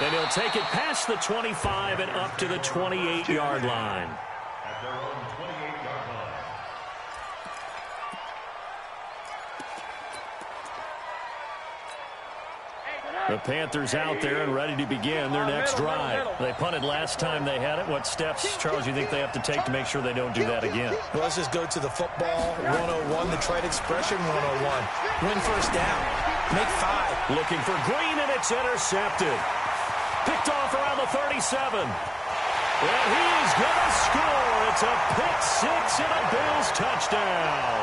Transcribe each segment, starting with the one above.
And he'll take it past the 25 and up to the 28-yard line. At their own 28-yard line. The Panthers out there and ready to begin their next drive. They punted last time they had it. What steps, Charles, you think they have to take to make sure they don't do that again? Well, let's just go to the football 101, the trade expression 101. Win first down. Make 5. Looking for Green, and it's intercepted. Picked off around the 37. And he is going to score. It's a pick 6 and a Bills touchdown.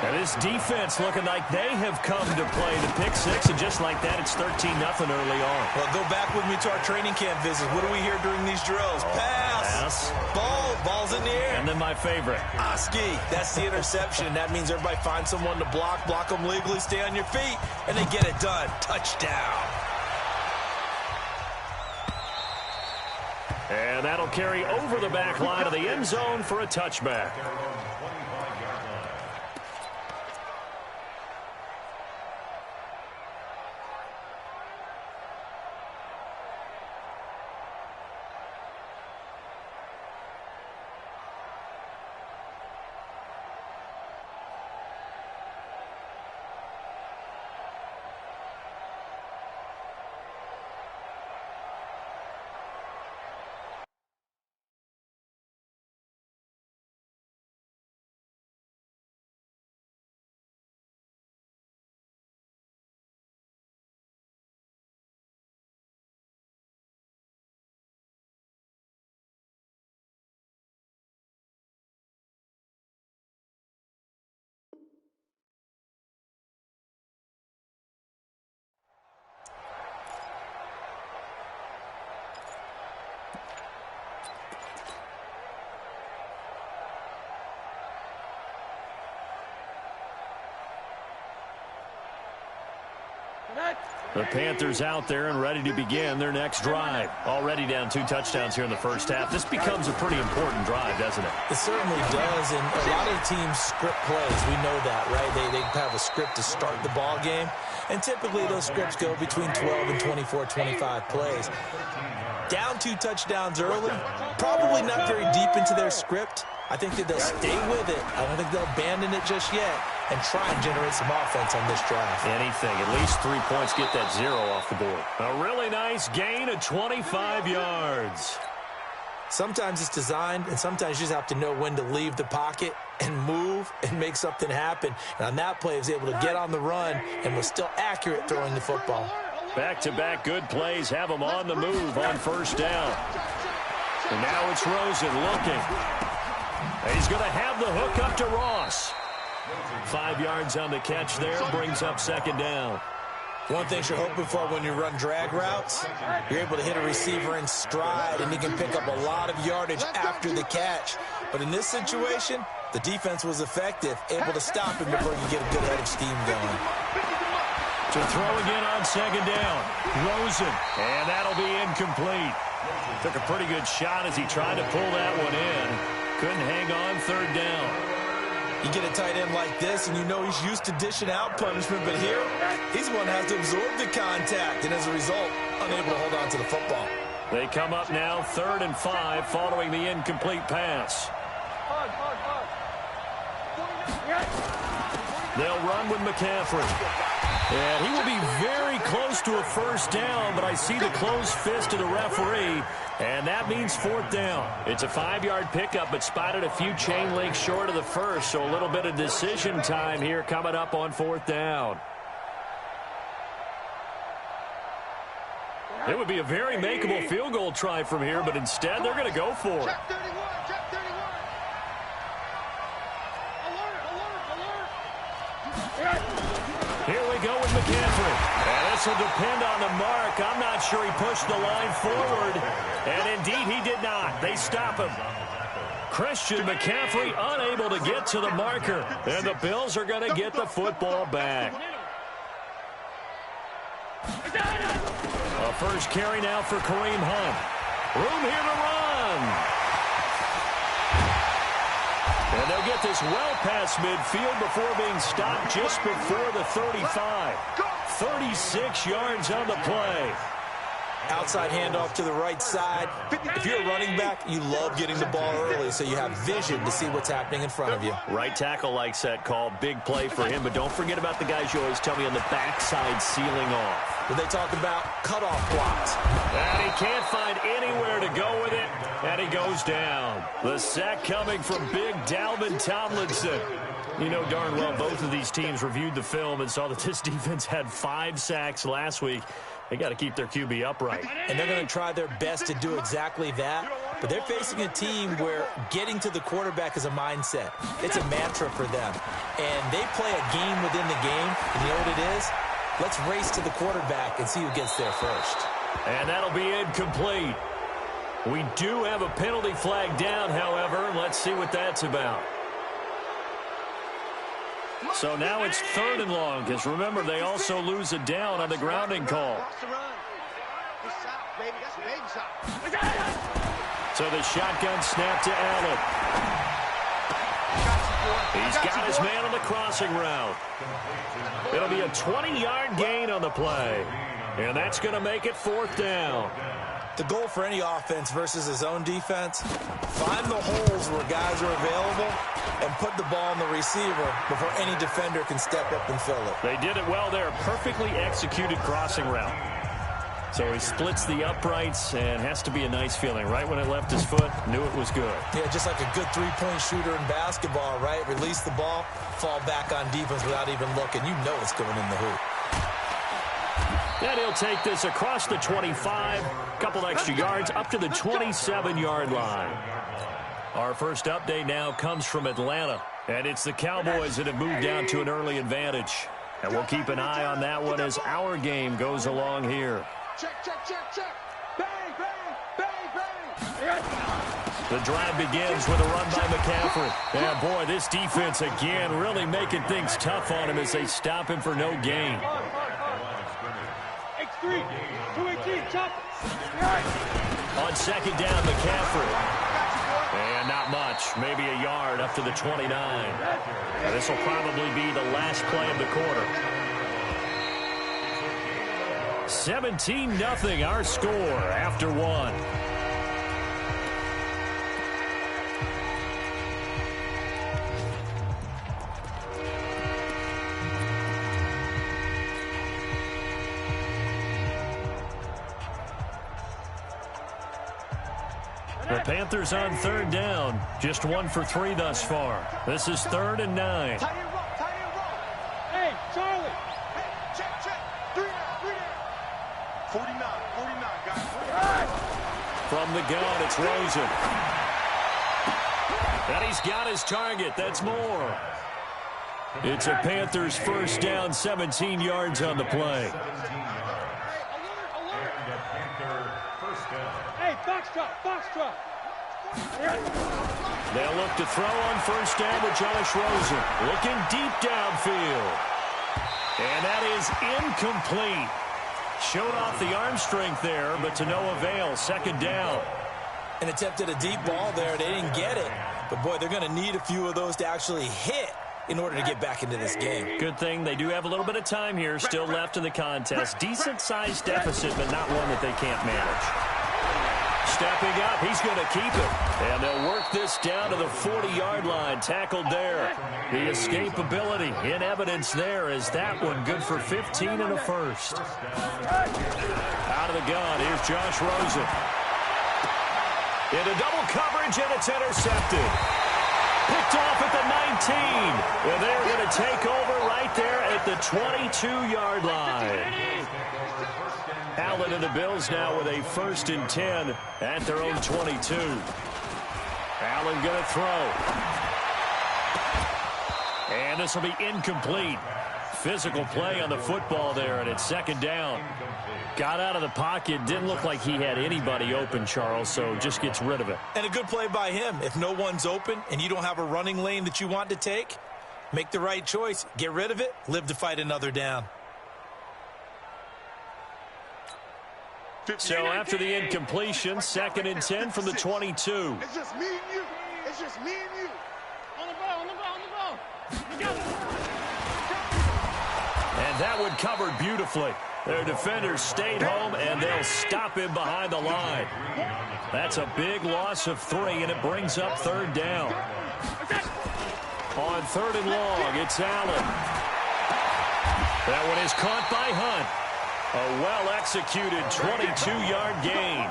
And this defense looking like they have come to play the pick 6, and just like that, it's 13-0 early on. Well, go back with me to our training camp visit. What do we hear during these drills? Pass. Ball's in the air. And then my favorite. Oski. That's the interception. That means everybody finds someone to block them legally, stay on your feet, and they get it done. Touchdown. And that'll carry over the back line of the end zone for a touchback. The Panthers out there and ready to begin their next drive. Already down 2 touchdowns here in the first half. This becomes a pretty important drive, doesn't it? It certainly does, and a lot of teams script plays. We know that, right? They have a script to start the ball game, and typically those scripts go between 12 and 24, 25 plays. Down 2 touchdowns early, probably not very deep into their script. I think that they'll stay with it. I don't think they'll abandon it just yet and try and generate some offense on this drive. Anything. At least 3 points, get that 0 off the board. A really nice gain of 25 yards. Sometimes it's designed, and sometimes you just have to know when to leave the pocket and move and make something happen. And on that play, he was able to get on the run and was still accurate throwing the football. Back-to-back good plays have them on the move on first down. And now it's Rosen looking. He's going to have the hook up to Ross. 5 yards on the catch there, brings up second down. One thing you're hoping for when you run drag routes, you're able to hit a receiver in stride, and he can pick up a lot of yardage after the catch. But in this situation, the defense was effective, able to stop him before you get a good head of steam going. To throw again on second down. Rosen, and that'll be incomplete. Took a pretty good shot as he tried to pull that one in. Couldn't hang on third down. You get a tight end like this, and you know he's used to dishing out punishment, but here, he's the one who has to absorb the contact, and as a result, unable to hold on to the football. They come up now 3rd and 5 following the incomplete pass. They'll run with McCaffrey. And he will be very close to a first down, but I see the closed fist of the referee, and that means 4th down. It's a 5-yard pickup, but spotted a few chain links short of the first, so a little bit of decision time here coming up on 4th down. It would be a very makeable field goal try from here, but instead they're going to go for it. Here we go with McCaffrey. And this will depend on the mark. I'm not sure he pushed the line forward. And indeed he did not. They stop him. Christian McCaffrey unable to get to the marker. And the Bills are going to get the football back. A first carry now for Kareem Hunt. Room here to run. And they'll get this well past midfield before being stopped just before the 35. 36 yards on the play. Outside handoff to the right side. If you're a running back, you love getting the ball early so you have vision to see what's happening in front of you. Right tackle likes that call. Big play for him, but don't forget about the guys you always tell me on the backside sealing off. When they talk about cutoff blocks. And he can't find anywhere to go with it, and he goes down. The sack coming from big Dalvin Tomlinson. You know darn well both of these teams reviewed the film and saw that this defense had 5 sacks last week. They got to keep their QB upright. And they're going to try their best to do exactly that. But they're facing a team where getting to the quarterback is a mindset. It's a mantra for them. And they play a game within the game. And you know what it is? Let's race to the quarterback and see who gets there first. And that'll be incomplete. We do have a penalty flag down, however. Let's see what that's about. So now it's 3rd and long, because remember, they also lose a down on the grounding call. So the shotgun snap to Allen. He's got his man on the crossing route. It'll be a 20-yard gain on the play. And that's going to make it 4th down. The goal for any offense versus his own defense, find the holes where guys are available and put the ball on the receiver before any defender can step up and fill it. They did it well there. Perfectly executed crossing route. So he splits the uprights and has to be a nice feeling. Right when it left his foot, knew it was good. Yeah, just like a good three-point shooter in basketball, right? Release the ball, fall back on defense without even looking. You know it's going in the hoop. And he'll take this across the 25, couple extra yards up to the 27-yard line. Our first update now comes from Atlanta, and it's the Cowboys that have moved down to an early advantage. And we'll keep an eye on that one as our game goes along here. Check, check, check, check. Bang, bang, bang, bang. The drive begins with a run by McCaffrey. And boy, this defense again really making things tough on him as they stop him for no gain. X3, 218, chop. On 2nd down, McCaffrey. And not much, maybe a yard up to the 29. And this will probably be the last play of the quarter. 17-0 our score after 1. The Panthers on 3rd down. Just 1 for 3 thus far. This is 3rd and 9. Tight end roll, tight end roll. Hey, Charlie. Hey, check, check. 3 down. 49, guys. From the gun, it's Rosen. And he's got his target. That's Moore. It's a Panthers first down, 17 yards on the play. Hey, Foxtrot, Foxtrot. They'll look to throw on first down to Josh Rosen. Looking deep downfield. And that is incomplete. Showed off the arm strength there, but to no avail. 2nd down. And attempted a deep ball there. They didn't get it. But, boy, they're going to need a few of those to actually hit in order to get back into this game. Good thing they do have a little bit of time here still left in the contest. Decent-sized deficit, but not one that they can't manage. Stepping up, he's going to keep it. And they'll work this down to the 40-yard line. Tackled there. The escapability in evidence there is that one good for 15 and a first. Out of the gun, here's Josh Rosen. Into double coverage, and it's intercepted. Picked off at the 19. And they're going to take over right there at the 22-yard line. Allen and the Bills now with a 1st and 10 at their own 22. Allen going to throw. And this will be incomplete. Physical play on the football there, and it's 2nd down. Got out of the pocket. Didn't look like he had anybody open, Charles, so just gets rid of it. And a good play by him. If no one's open and you don't have a running lane that you want to take, make the right choice. Get rid of it. Live to fight another down. So after the incompletion, 2nd and 10 from the 22. It's just me and you. It's just me and you. On the ball, on the ball, on the ball. And That one covered beautifully. Their defenders stayed home, and they'll stop him behind the line. That's a big loss of 3, and it brings up 3rd down. On 3rd and long, it's Allen. That one is caught by Hunt. A well-executed 22-yard gain.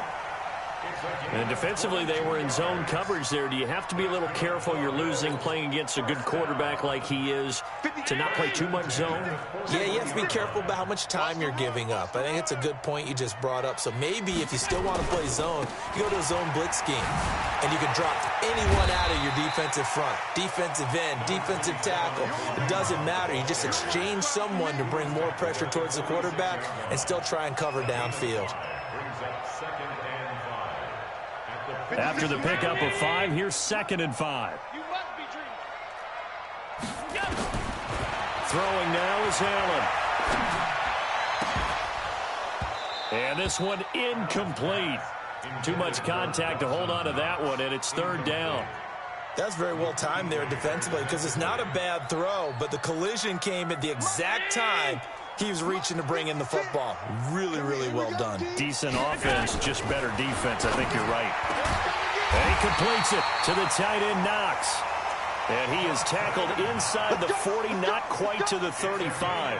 And defensively, they were in zone coverage there. Do you have to be a little careful? You're losing playing against a good quarterback like he is to not play too much zone? Yeah, you have to be careful about how much time you're giving up. I think it's a good point you just brought up. So maybe if you still want to play zone, you go to a zone blitz scheme. And you can drop anyone out of your defensive front. Defensive end, defensive tackle. It doesn't matter. You just exchange someone to bring more pressure towards the quarterback and still try and cover downfield. After the pickup of 5, here's 2nd and 5. Throwing now is Allen. And this one incomplete. Too much contact to hold on to that one, and it's 3rd down. That's very well timed there defensively because it's not a bad throw, but the collision came at the exact time he was reaching to bring in the football. Really, really well done. Decent offense, just better defense. I think you're right. And he completes it to the tight end, Knox. And he is tackled inside the 40, not quite to the 35.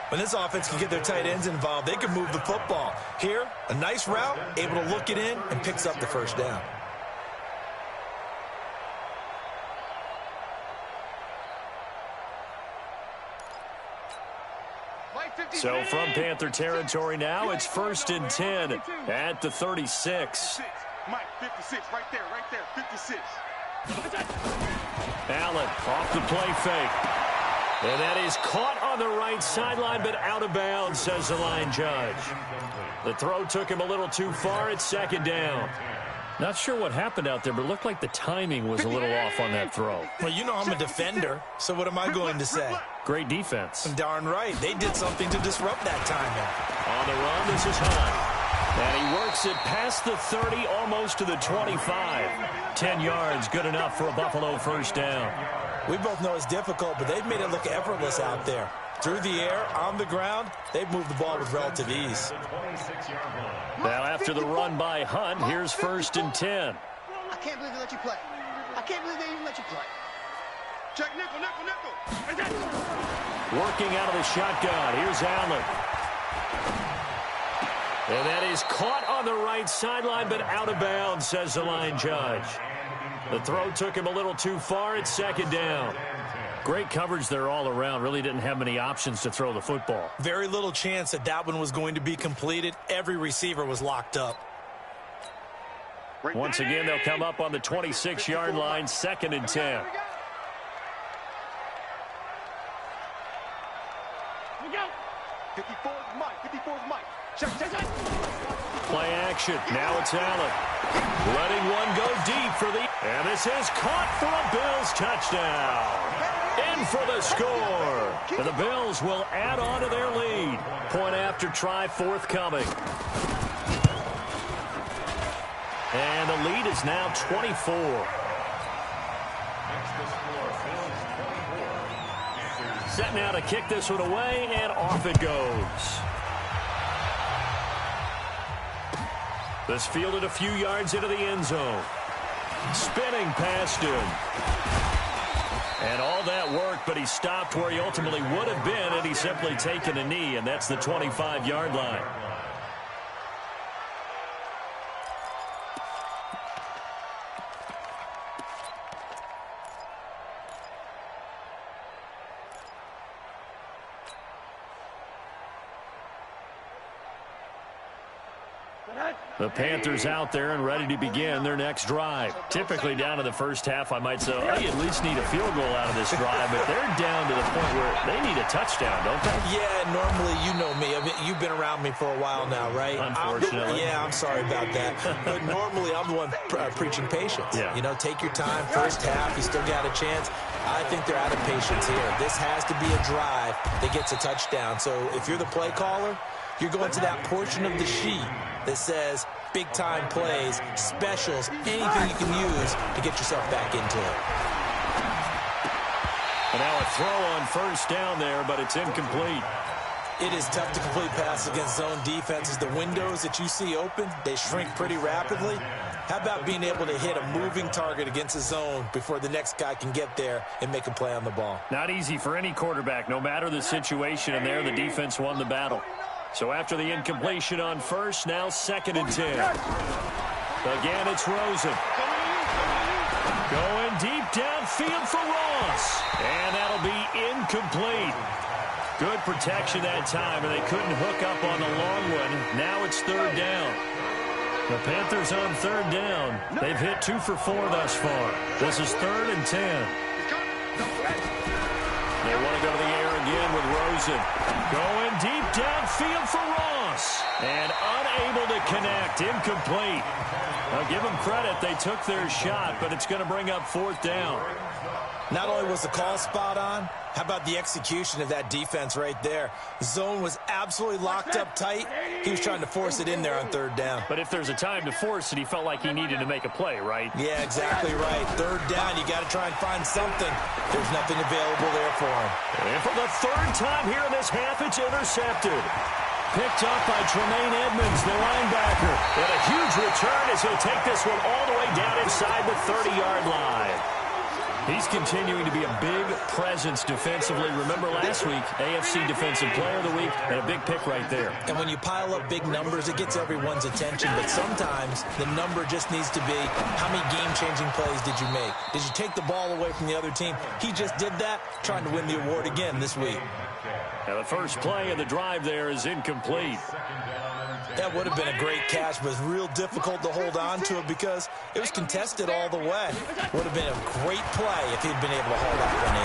When this offense can get their tight ends involved, they can move the football. Here, a nice route, able to look it in, and picks up the 1st down. So from Panther territory now, it's 1st and 10 at the 36. Mike, 56, right there, 56. Allen off the play fake. And that is caught on the right sideline, but out of bounds, says the line judge. The throw took him a little too far. It's 2nd down. Not sure what happened out there, but it looked like the timing was a little off on that throw. Well, you know I'm a defender, so what am I going to say? Great defense. Darn right. They did something to disrupt that timing. On the run, this is Hunt. And he works it past the 30, almost to the 25. 10 yards, good enough for a Buffalo 1st down. We both know it's difficult, but they've made it look effortless out there. Through the air, on the ground, they've moved the ball with relative ease. Now after the run by Hunt, here's 1st and 10. I can't believe they let you play. I can't believe they even let you play. Check nickel, nickel, nickel. Working out of the shotgun. Here's Allen. And that is caught on the right sideline, but out of bounds, says the line judge. The throw took him a little too far. It's 2nd down. Great coverage there all around. Really didn't have many options to throw the football. Very little chance that that one was going to be completed. Every receiver was locked up. Once again, they'll come up on the 26-yard line, 2nd and 10. We go. 54's Mike, 54's Mike. Check. Play action. Now it's Allen. Letting one go deep for the... And this is caught for a Bills touchdown. In for the score. And the Bills will add on to their lead. Point after try forthcoming. And the lead is now 24. Set now to kick this one away, and off it goes. This fielded a few yards into the end zone. Spinning past him. And all that work, but he stopped where he ultimately would have been had he simply taken a knee, and that's the 25-yard line. The Panthers out there and ready to begin their next drive. Typically down to the first half, I might say, oh, you at least need a field goal out of this drive, but they're down to the point where they need a touchdown, don't they? Yeah, normally, you know me. I mean, you've been around me for a while now, right? Unfortunately. I'm sorry about that. But normally, I'm the one preaching patience. Yeah. You know, take your time. First half, you still got a chance. I think they're out of patience here. This has to be a drive that gets a touchdown. So if you're the play caller, you're going to that portion of the sheet that says big-time plays, specials, anything you can use to get yourself back into it. And now a throw on first down there, but it's incomplete. It is tough to complete passes against zone defenses. The windows that you see open, they shrink pretty rapidly. How about being able to hit a moving target against a zone before the next guy can get there and make a play on the ball? Not easy for any quarterback, no matter the situation, and there the defense won the battle. So after the incompletion on first, now 2nd and 10. Again, it's Rosen. Going deep downfield for Ross. And that'll be incomplete. Good protection that time, and they couldn't hook up on the long one. Now it's 3rd down. The Panthers on 3rd down. They've hit 2 for 4 thus far. This is 3rd and 10. They want to go to the air again with Rosen. Going deep downfield for Ross. And unable to connect. Incomplete. Now give them credit. They took their shot, but it's going to bring up 4th down. Not only was the call spot on, how about the execution of that defense right there? Zone was absolutely locked up tight. He was trying to force it in there on 3rd down. But if there's a time to force it, he felt like he needed to make a play, right? Yeah, exactly right. 3rd down, you got to try and find something. There's nothing available there for him. And for the 3rd time here in this half, it's intercepted. Picked up by Tremaine Edmonds, the linebacker. And a huge return as he'll take this one all the way down inside the 30-yard line. He's continuing to be a big presence defensively. Remember last week, AFC Defensive Player of the Week, and a big pick right there. And when you pile up big numbers, it gets everyone's attention. But sometimes the number just needs to be, how many game-changing plays did you make? Did you take the ball away from the other team? He just did that, trying to win the award again this week. Now the first play of the drive there is incomplete. That would have been a great catch, but it's real difficult to hold on to it because it was contested all the way. Would have been a great play if he'd been able to haul that one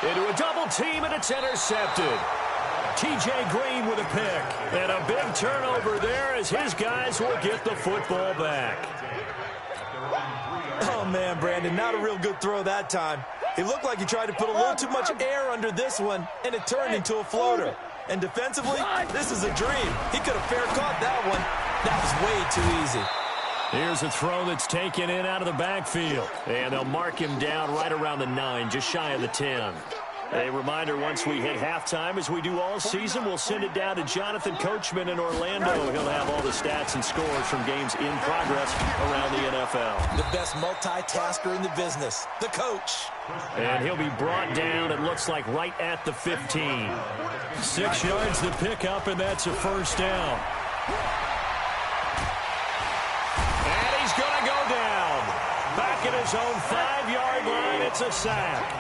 in. Into a double team, and it's intercepted. T.J. Green with a pick. And a big turnover there as his guys will get the football back. Oh, man, Brandon, not a real good throw that time. It looked like he tried to put a little too much air under this one, and it turned into a floater. And defensively, this is a dream. He could have fair caught that one. That was way too easy. Here's a throw that's taken in out of the backfield. And they'll mark him down right around the 9, just shy of the 10. A reminder, once we hit halftime, as we do all season, we'll send it down to Jonathan Coachman in Orlando. He'll have all the stats and scores from games in progress around the NFL. The best multitasker in the business, the coach. And he'll be brought down, it looks like, right at the 15. 6 yards to pick up, and that's a 1st down. And he's going to go down. Back at his own 5-yard line, it's a sack.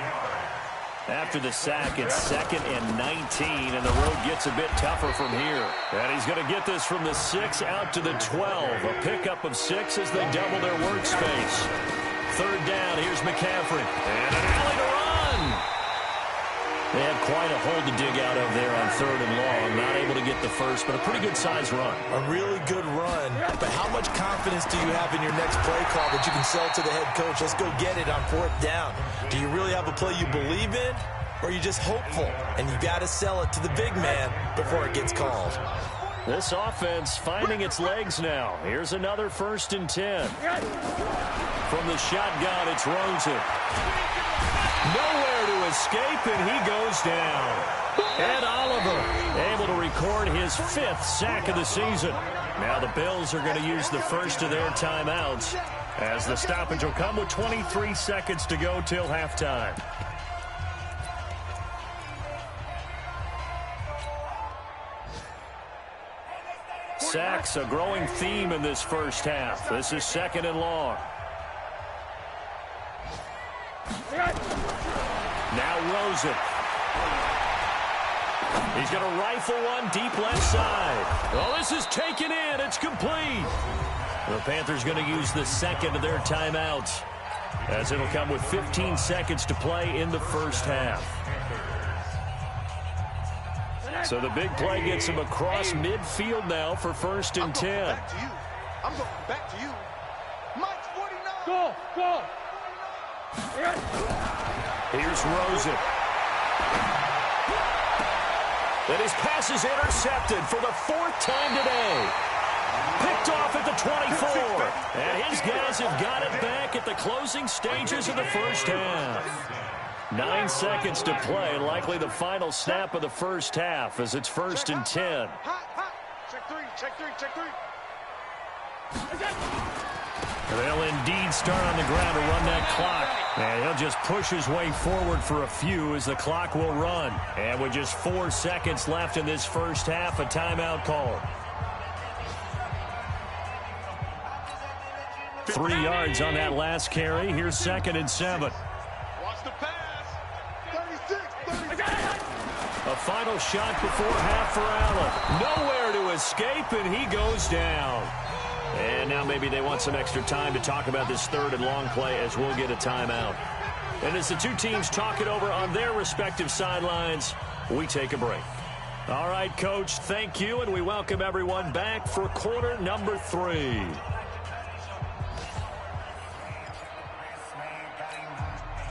After the sack, it's 2nd and 19, and the road gets a bit tougher from here. And he's going to get this from the 6 out to the 12. A pickup of 6 as they double their workspace. 3rd down, here's McCaffrey. And an alley to run. They had quite a hole to dig out of there on 3rd and long. Not able to get the first, but a pretty good-sized run. A really good run. But how much confidence do you have in your next play call that you can sell to the head coach? Let's go get it on 4th down. Do you really have a play you believe in? Or are you just hopeful? And you got to sell it to the big man before it gets called. This offense finding its legs now. Here's another 1st and 10. From the shotgun, it's Rosen. Nowhere to escape, and he goes down. Ed Oliver able to record his 5th sack of the season. Now the Bills are going to use the first of their timeouts as the stoppage will come with 23 seconds to go till halftime. Sacks, a growing theme in this first half. This is 2nd and long. Now Rosen. He's going to rifle one deep left side. Oh, this is taken in. It's complete. The Panthers going to use the 2nd of their timeouts as it'll come with 15 seconds to play in the first half. So the big play gets him across midfield now for 1st and 10. Back to you. I'm going back to you. Mike's 49. Go. Here's Rosen. And his pass is intercepted for the 4th time today. Picked off at the 24. And his guys have got it back at the closing stages of the first half. 9 seconds to play, and likely the final snap of the first half as it's 1st and 10. Check three, check three, check three. They'll indeed start on the ground to run that clock. And he'll just push his way forward for a few as the clock will run. And with just 4 seconds left in this first half, a timeout call. 3 yards on that last carry. Here's 2nd and 7. Watch the pass. 36. A final shot before half for Allen. Nowhere to escape, and he goes down. And now maybe they want some extra time to talk about this 3rd and long play as we'll get a timeout. And as the two teams talk it over on their respective sidelines, we take a break. All right, Coach, thank you, and we welcome everyone back for quarter number 3.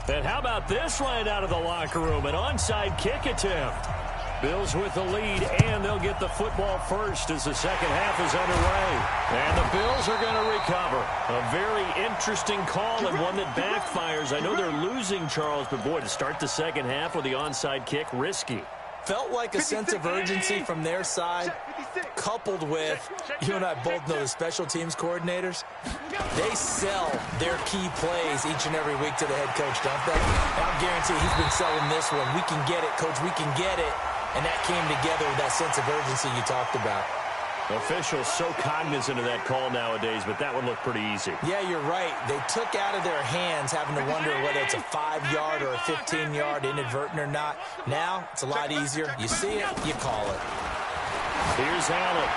And how about this right out of the locker room? An onside kick attempt. Bills with the lead, and they'll get the football first as the second half is underway. And the Bills are going to recover. A very interesting call and one that backfires. I know they're losing, Charles, but boy, to start the second half with the onside kick, risky. Felt like a sense of urgency from their side, coupled with, you and I both know the special teams coordinators, they sell their key plays each and every week to the head coach, don't they? And I'll guarantee he's been selling this one. We can get it, Coach, we can get it. And that came together with that sense of urgency you talked about. Officials so cognizant of that call nowadays, but that one looked pretty easy. Yeah, you're right. They took out of their hands having to wonder whether it's a 5-yard or a 15-yard inadvertent or not. Now, it's a lot easier. You see it, you call it. Here's Allen.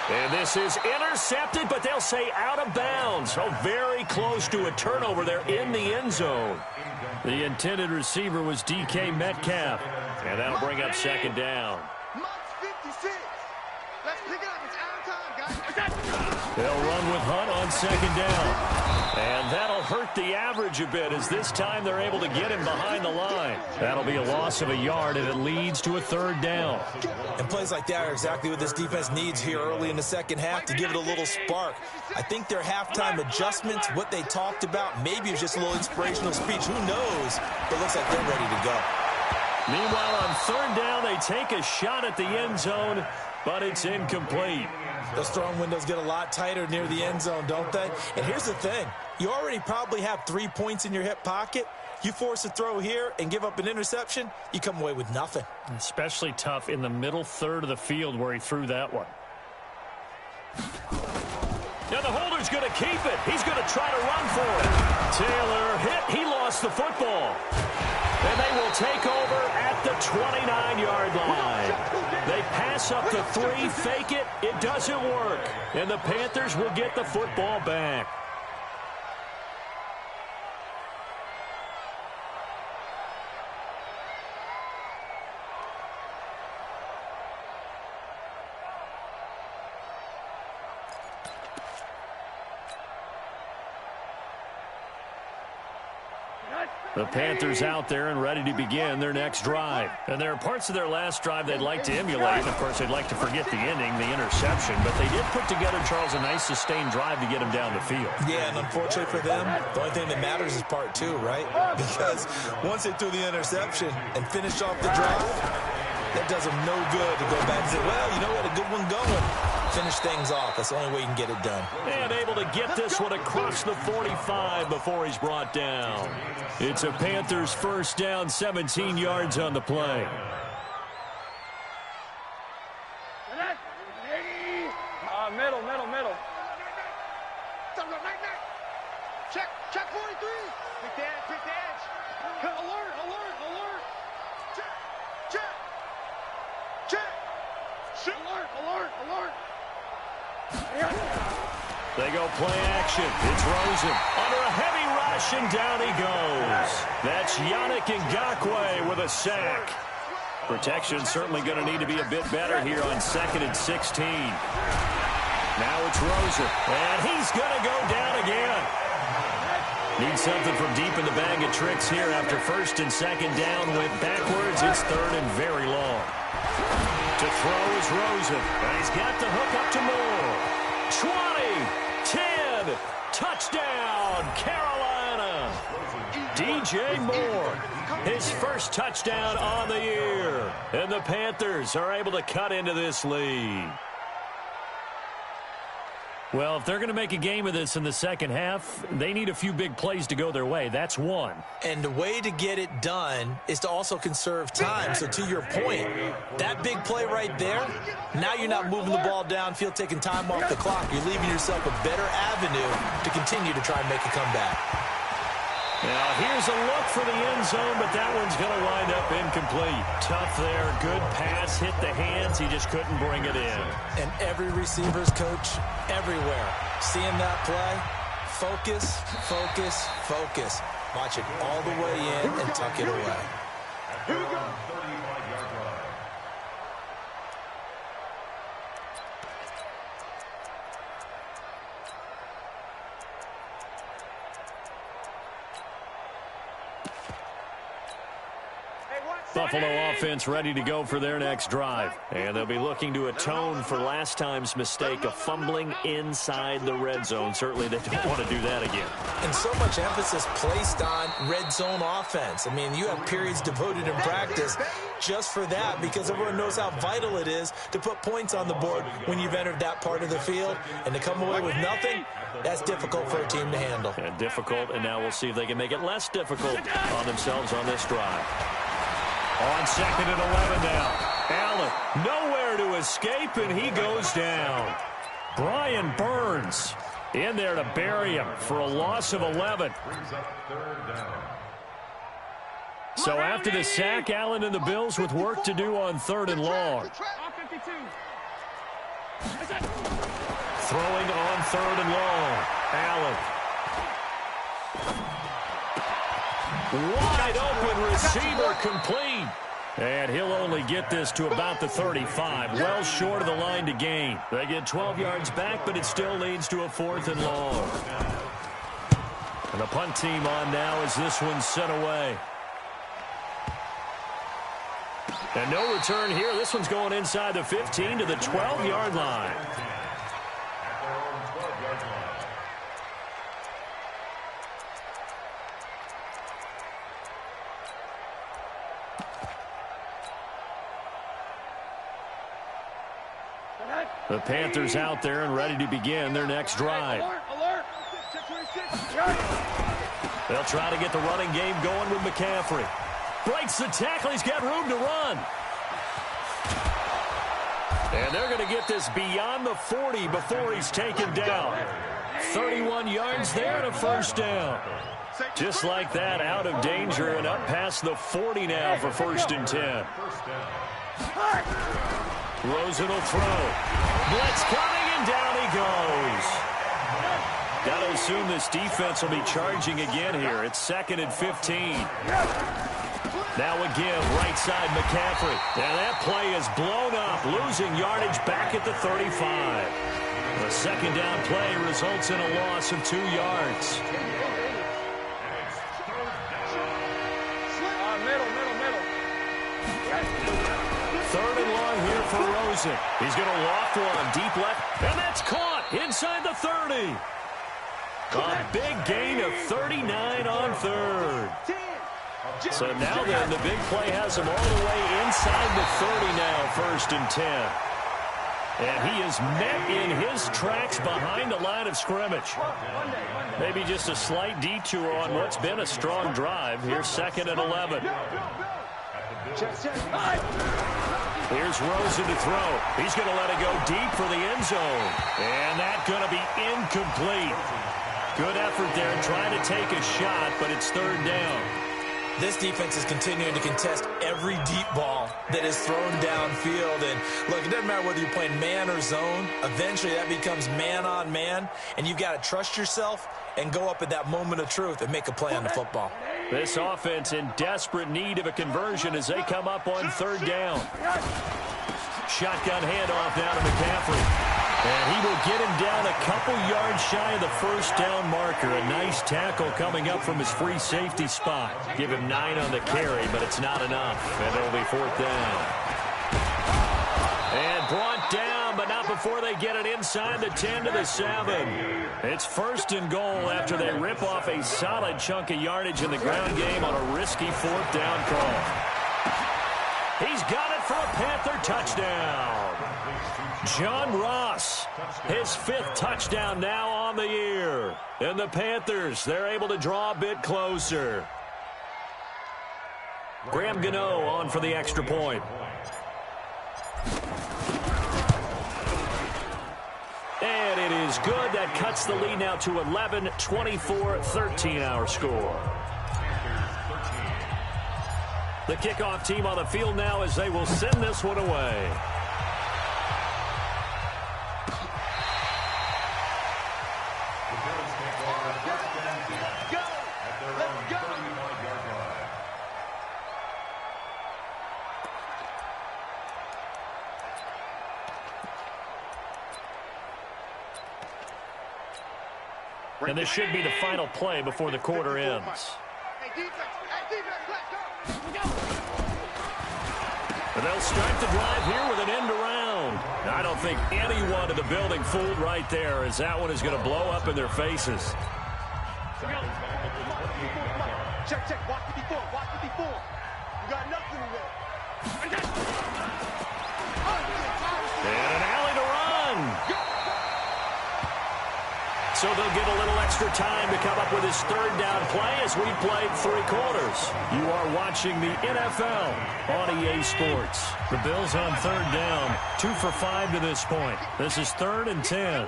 And this is intercepted, but they'll say out of bounds. So very close to a turnover there in the end zone. The intended receiver was DK Metcalf. And that'll bring up 2nd down. Let's pick it up. It's our time, guys. They'll run with Hunt on 2nd down. And that'll hurt the average a bit as this time they're able to get him behind the line. That'll be a loss of a yard, and it leads to a 3rd down. And plays like that are exactly what this defense needs here early in the second half to give it a little spark. I think their halftime adjustments, what they talked about, maybe it was just a little inspirational speech. Who knows? But it looks like they're ready to go. Meanwhile, on 3rd down, they take a shot at the end zone, but it's incomplete. Those throwing windows get a lot tighter near the end zone, don't they? And here's the thing. You already probably have 3 points in your hip pocket. You force a throw here and give up an interception, you come away with nothing. Especially tough in the middle 3rd of the field where he threw that one. Now the holder's going to keep it. He's going to try to run for it. Taylor hit. He lost the football. And they will take over at the 29-yard line. They pass up the 3, fake it. It doesn't work. And the Panthers will get the football back. The Panthers out there and ready to begin their next drive. And there are parts of their last drive they'd like to emulate. Of course, they'd like to forget the ending, the interception. But they did put together, Charles, a nice sustained drive to get them down the field. Yeah, and unfortunately for them, the only thing that matters is part 2, right? Because once they threw the interception and finished off the drive, that does them no good to go back and say, well, you know what, a good one going. Finish things off. That's the only way you can get it done. And able to get this one across the 45 before he's brought down. It's a Panthers 1st down, 17 yards on the play. Middle. Check 43. Pick the edge. Alert. Check. Alert. They go play action. It's Rosen under a heavy rush, and down he goes. That's Yannick Ngakoue with a sack. Protection certainly going to need to be a bit better here on 2nd and 16. Now it's Rosen, and he's going to go down again. Need something from deep in the bag of tricks here after 1st and 2nd down. Went backwards. It's 3rd and very long. To throw is Rosen, and he's got the hook up to Moore. 20, 10, touchdown, Carolina. DJ Moore, his first touchdown on the year. And the Panthers are able to cut into this lead. Well, if they're going to make a game of this in the second half, they need a few big plays to go their way. That's one. And the way to get it done is to also conserve time. So to your point, that big play right there, now you're not moving the ball downfield, taking time off the clock. You're leaving yourself a better avenue to continue to try and make a comeback. Now, here's a look for the end zone, but that one's going to wind up incomplete. Tough there. Good pass. Hit the hands. He just couldn't bring it in. And every receiver's coach everywhere, seeing that play, focus, focus, focus. Watch it all the way in and tuck it away. Here we go. 35-yard line. Buffalo offense ready to go for their next drive. And they'll be looking to atone for last time's mistake of fumbling inside the red zone. Certainly they don't want to do that again. And so much emphasis placed on red zone offense. I mean, you have periods devoted in practice just for that because everyone knows how vital it is to put points on the board when you've entered that part of the field. And to come away with nothing, that's difficult for a team to handle. And difficult, and now we'll see if they can make it less difficult on themselves on this drive. On 2nd and 11 now. Allen nowhere to escape, and he goes down. Brian Burns in there to bury him for a loss of 11. Brings up 3rd down. So after the sack, Allen and the Bills with work to do on 3rd and long. Throwing on 3rd and long. Allen. Wide open receiver complete. And he'll only get this to about the 35. Well short of the line to gain. They get 12 yards back, but it still leads to a 4th and long. And the punt team on now as this one's sent away. And no return here. This one's going inside the 15 to the 12-yard line. The Panthers out there and ready to begin their next drive. They'll try to get the running game going with McCaffrey. Breaks the tackle. He's got room to run. And they're going to get this beyond the 40 before he's taken down. 31 yards there and a 1st down. Just like that, out of danger and up past the 40 now for 1st and 10. Rosen will throw. Blitz coming, and down he goes. Got to assume this defense will be charging again here. It's 2nd and 15. Now again, right side McCaffrey. Now that play is blown up, losing yardage back at the 35. The 2nd down play results in a loss of 2 yards. Third and long here for Rosen. He's going to loft one deep left, and that's caught inside the 30. A big gain of 39 on 3rd. So now then, the big play has him all the way inside the 30 now, 1st and 10. And he is met in his tracks behind the line of scrimmage. Maybe just a slight detour on what's been a strong drive. Here's 2nd and 11. Here's Rosen to throw. He's going to let it go deep for the end zone. And that's going to be incomplete. Good effort there trying to take a shot, but it's 3rd down. This defense is continuing to contest every deep ball that is thrown downfield. And look, it doesn't matter whether you're playing man or zone. Eventually that becomes man on man. And you've got to trust yourself and go up at that moment of truth and make a play on the football. This offense in desperate need of a conversion as they come up on 3rd down. Shotgun handoff down to McCaffrey. And he will get him down a couple yards shy of the 1st down marker. A nice tackle coming up from his free safety spot. Give him 9 on the carry, but it's not enough. And it'll be 4th down. And brought down, but not before they get it inside the 10 to the 7. It's 1st and goal after they rip off a solid chunk of yardage in the ground game on a risky 4th down call. He's got it for a Panther touchdown. John Ross, his 5th touchdown now on the year. And the Panthers, they're able to draw a bit closer. Graham Gano on for the extra point. And it is good. That cuts the lead now to 11, 24-13 our score. The kickoff team on the field now as they will send this one away. And this should be the final play before the quarter ends. And they'll start the drive here with an end around. Now, I don't think anyone in the building fooled right there, as that one is going to blow up in their faces. Check, check. Watch the before. Watch the before. You got nothing in there. And an alley to run. So they'll get a little extra time to come up with his 3rd down play as we played 3 quarters. You are watching the NFL on EA Sports. The Bills on 3rd down, 2 for 5 to this point. This is 3rd and 10.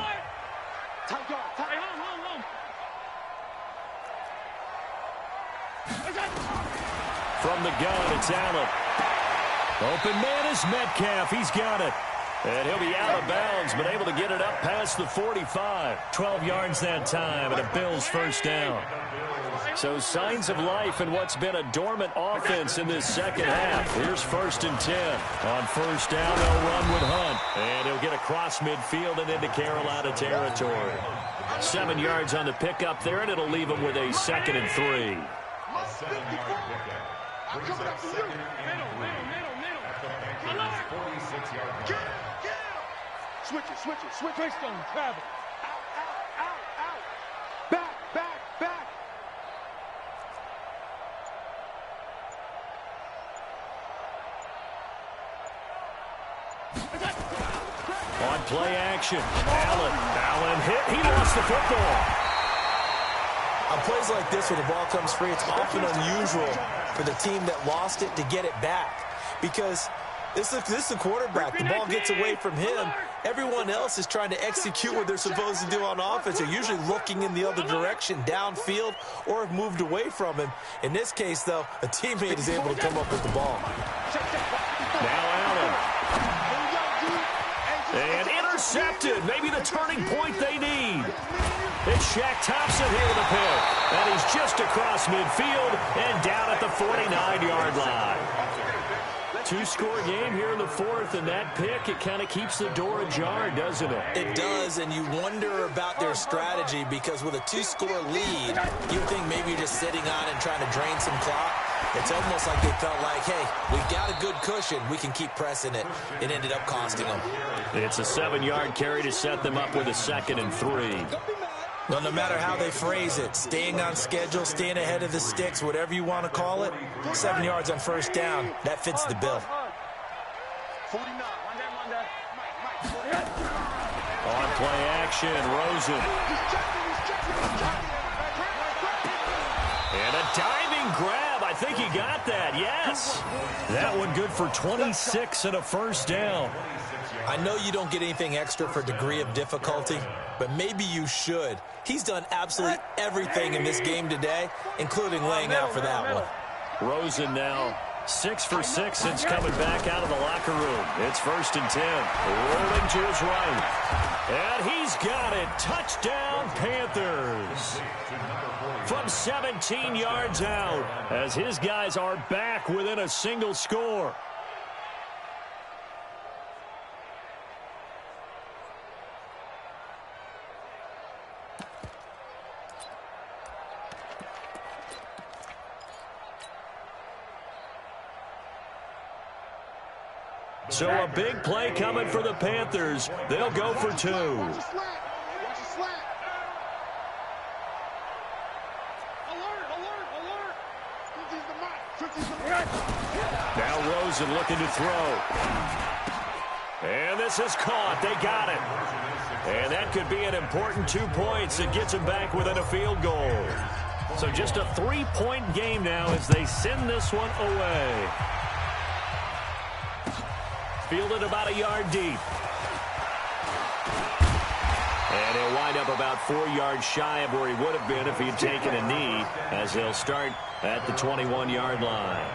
From the gun, it's Allen. Open man is Metcalf. He's got it. And he'll be out of bounds, but able to get it up past the 45. 12 yards that time, and a Bills 1st down. So signs of life in what's been a dormant offense in this 2nd half. Here's 1st and 10. On 1st down, they'll run with Hunt. And he'll get across midfield and into Carolina territory. 7 yards on the pickup there, and it'll leave him with a 2nd and 3. A 7-yard pickup. Brings up 2nd and 3. At the Panthers' 46-yard line. Switch it, switch it, switch it. On travel. Out. Back. On play action, Allen hit. He lost the football. On plays like this where the ball comes free, it's often unusual for the team that lost it to get it back. Because this is the quarterback. The ball gets away from him. Everyone else is trying to execute what they're supposed to do on offense. They're usually looking in the other direction, downfield, or have moved away from him. In this case, though, a teammate is able to come up with the ball. Now Allen. And intercepted. Maybe the turning point they need. It's Shaq Thompson here with a pick. And he's just across midfield and down at the 49-yard line. 2-score game here in the 4th, and that pick, it kind of keeps the door ajar, doesn't it? It does, and you wonder about their strategy because with a 2-score lead, you think maybe you're just sitting on and trying to drain some clock. It's almost like they felt like, hey, we've got a good cushion. We can keep pressing it. It ended up costing them. It's a 7-yard carry to set them up with a 2nd and 3. Well, no matter how they phrase it, staying on schedule, staying ahead of the sticks, whatever you want to call it, 7 yards on 1st down, that fits the bill. 49. On play action, Rosen. And a diving grab. I think he got that, yes. That one good for 26 and a 1st down. I know you don't get anything extra for degree of difficulty, but maybe you should. He's done absolutely everything in this game today, including laying out for that one. Rosen now 6 for 6 since coming back out of the locker room. It's 1st and 10. Rolling to his right. And he's got it. Touchdown, Panthers. From 17 yards out as his guys are back within a single score. So a big play coming for the Panthers. They'll go for 2. Watch the slant. Watch the slant. Alert, alert, alert. 50's the mark. 50's the mark. Now Rosen looking to throw. And this is caught. They got it. And that could be an important 2 points that gets them back within a field goal. So just a 3-point game now as they send this one away. Fielded about a yard deep. And he'll wind up about 4 yards shy of where he would have been if he had taken a knee, as they'll start at the 21-yard line.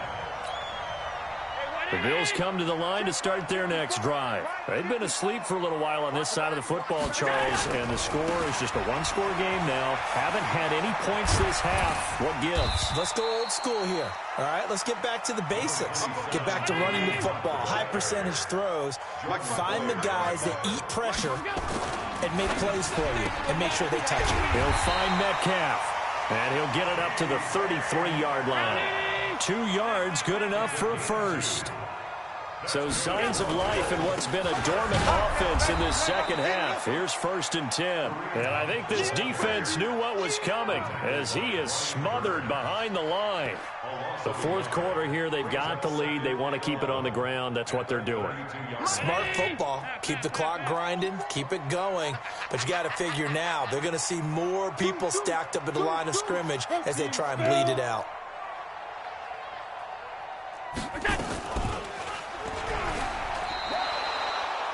The Bills come to the line to start their next drive. They've been asleep for a little while on this side of the football, Charles, and the score is just a one-score game now. Haven't had any points this half. What gives? Let's go old school here. All right, let's get back to the basics. Get back to running the football, high-percentage throws. Find the guys that eat pressure and make plays for you and make sure they touch it. He'll find Metcalf, and he'll get it up to the 33-yard line. 2 yards, good enough for a first. So signs of life in what's been a dormant offense in this second half. Here's 1st and 10. And I think this defense knew what was coming as he is smothered behind the line. The 4th quarter here, they've got the lead. They want to keep it on the ground. That's what they're doing. Smart football. Keep the clock grinding. Keep it going. But you got to figure now, they're going to see more people stacked up at the line of scrimmage as they try and bleed it out.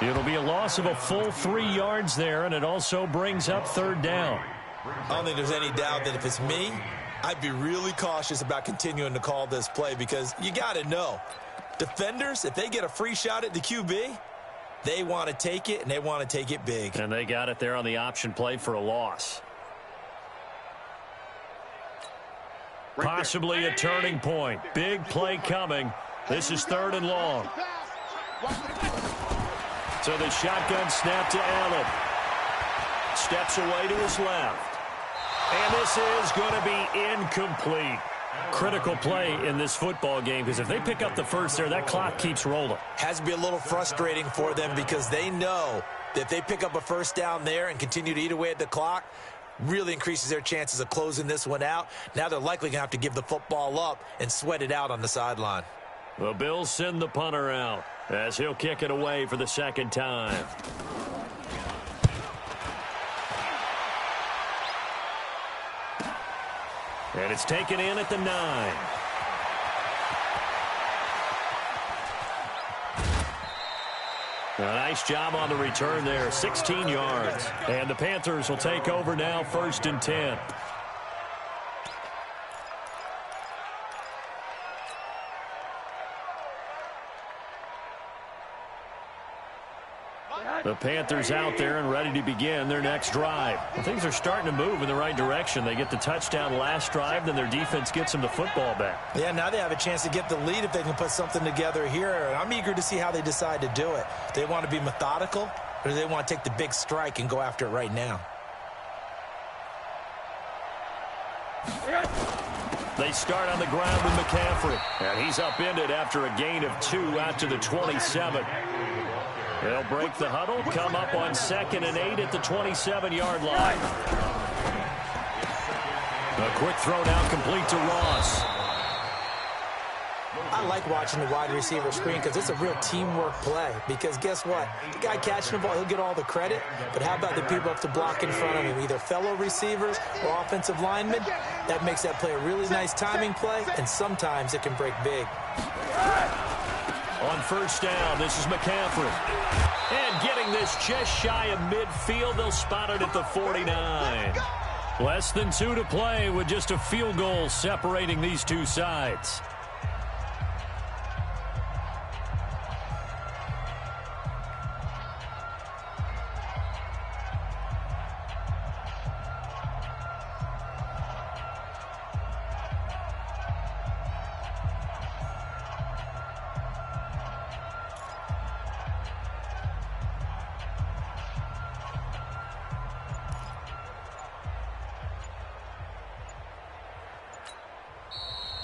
It'll be a loss of a full 3 yards there, and it also brings up 3rd down. I don't think there's any doubt that if it's me, I'd be really cautious about continuing to call this play because you got to know, defenders, if they get a free shot at the QB, they want to take it, and they want to take it big. And they got it there on the option play for a loss. Possibly a turning point. Big play coming. This is 3rd and long. So the shotgun snap to Allen. Steps away to his left. And this is going to be incomplete. Critical play in this football game because if they pick up the first there, that clock keeps rolling. Has to be a little frustrating for them because they know that if they pick up a first down there and continue to eat away at the clock, really increases their chances of closing this one out. Now they're likely going to have to give the football up and sweat it out on the sideline. The Bills send the punter out as he'll kick it away for the 2nd time. And it's taken in at the 9. A nice job on the return there, 16 yards. And the Panthers will take over now, 1st and 10. The Panthers out there and ready to begin their next drive. Well, things are starting to move in the right direction. They get the touchdown last drive, then their defense gets them the football back. Yeah, now they have a chance to get the lead if they can put something together here. I'm eager to see how they decide to do it. Do they want to be methodical, or do they want to take the big strike and go after it right now? They start on the ground with McCaffrey. And he's upended after a gain of 2 out to the 27. They'll break the huddle, come up on 2nd and 8 at the 27-yard line. A quick throw down complete to Ross. I like watching the wide receiver screen because it's a real teamwork play. Because guess what? The guy catching the ball, he'll get all the credit. But how about the people up to block in front of him, either fellow receivers or offensive linemen? That makes that play a really nice timing play, and sometimes it can break big. On 1st down, this is McCaffrey. And getting this just shy of midfield, they'll spot it at the 49. Less than 2 to play with just a field goal separating these two sides.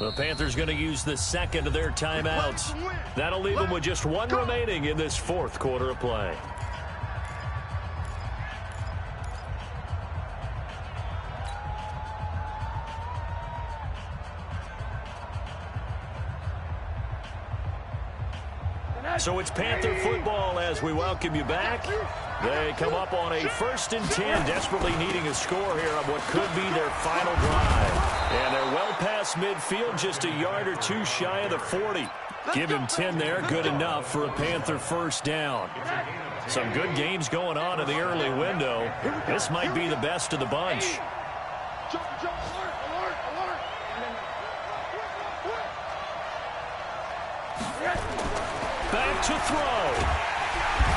The Panthers going to use the second of their timeouts. That'll leave them with just one remaining in this fourth quarter of play. So it's Panther football as we welcome you back. They come up on a 1st and 10, desperately needing a score here on what could be their final drive. And they're well past midfield, just a yard or two shy of the 40. Give him 10 there, good enough for a Panther first down. Some good games going on in the early window. This might be the best of the bunch. Back to throw.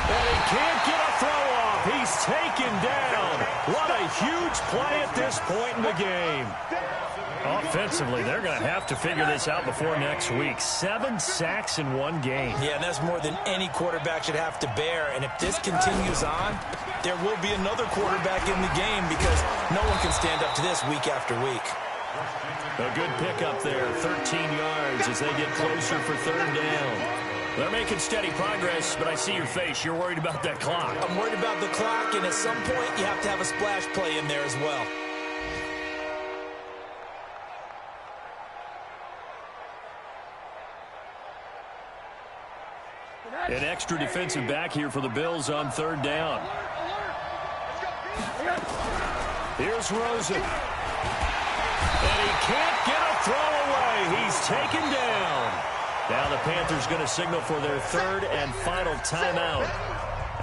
And he can't get a throw off. He's taken down. What a huge play at this point in the game. Offensively, they're going to have to figure this out before next week. 7 sacks in one game. Yeah, and that's more than any quarterback should have to bear. And if this continues on, there will be another quarterback in the game because no one can stand up to this week after week. A good pickup there, 13 yards as they get closer for 3rd down. They're making steady progress, but I see your face. You're worried about that clock. I'm worried about the clock, and at some point, you have to have a splash play in there as well. An extra defensive back here for the Bills on 3rd down. Here's Rosen. And he can't get a throw away. He's taken down. Now the Panthers going to signal for their 3rd and final timeout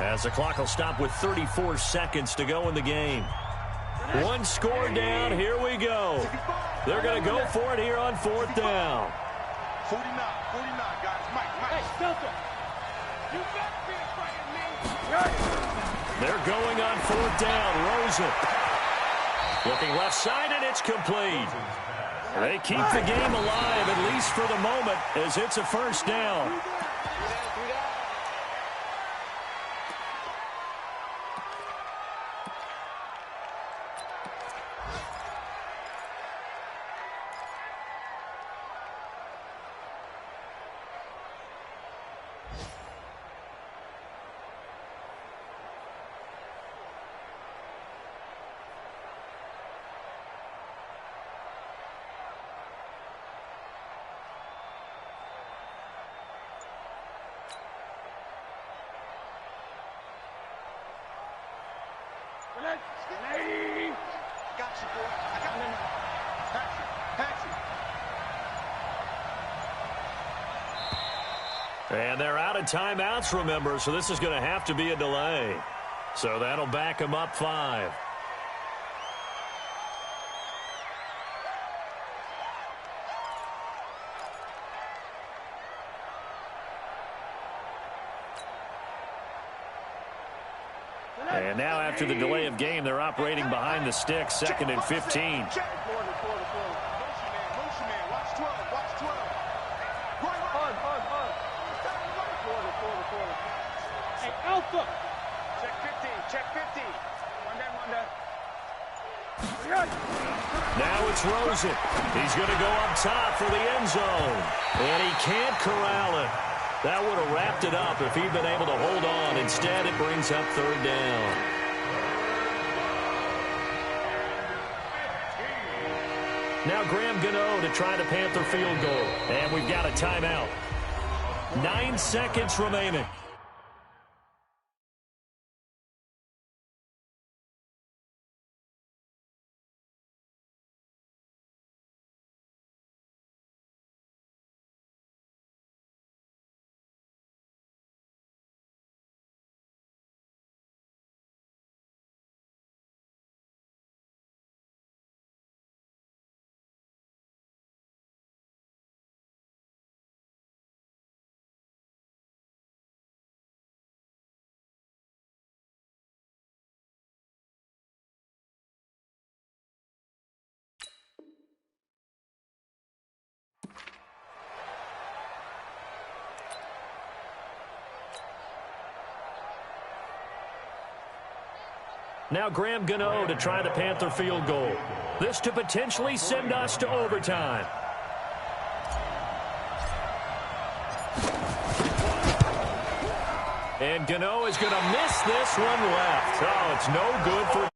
as the clock will stop with 34 seconds to go in the game. One score down. Here we go. They're going to go for it here on 4th down. 49, guys. Mike. Hey, Delta. You better be afraid of me. They're going on 4th down. Rosen. Looking left side, and it's complete. They keep the game alive, at least for the moment, as it's a 1st down. And they're out of timeouts, remember, so this is going to have to be a delay. So that'll back them up 5. And now after the delay of game, they're operating behind the sticks, 2nd and 15. Hey, Alpha. Check 15. One. Now it's Rosen. He's going to go up top for the end zone. And he can't corral it. That would have wrapped it up if he'd been able to hold on. Instead, it brings up 3rd down. Now Graham Gano to try the Panther field goal. And we've got a timeout. 9 seconds remaining. Now Graham Gano to try the Panther field goal. This to potentially send us to overtime. And Gano is going to miss this one left. Oh, it's no good for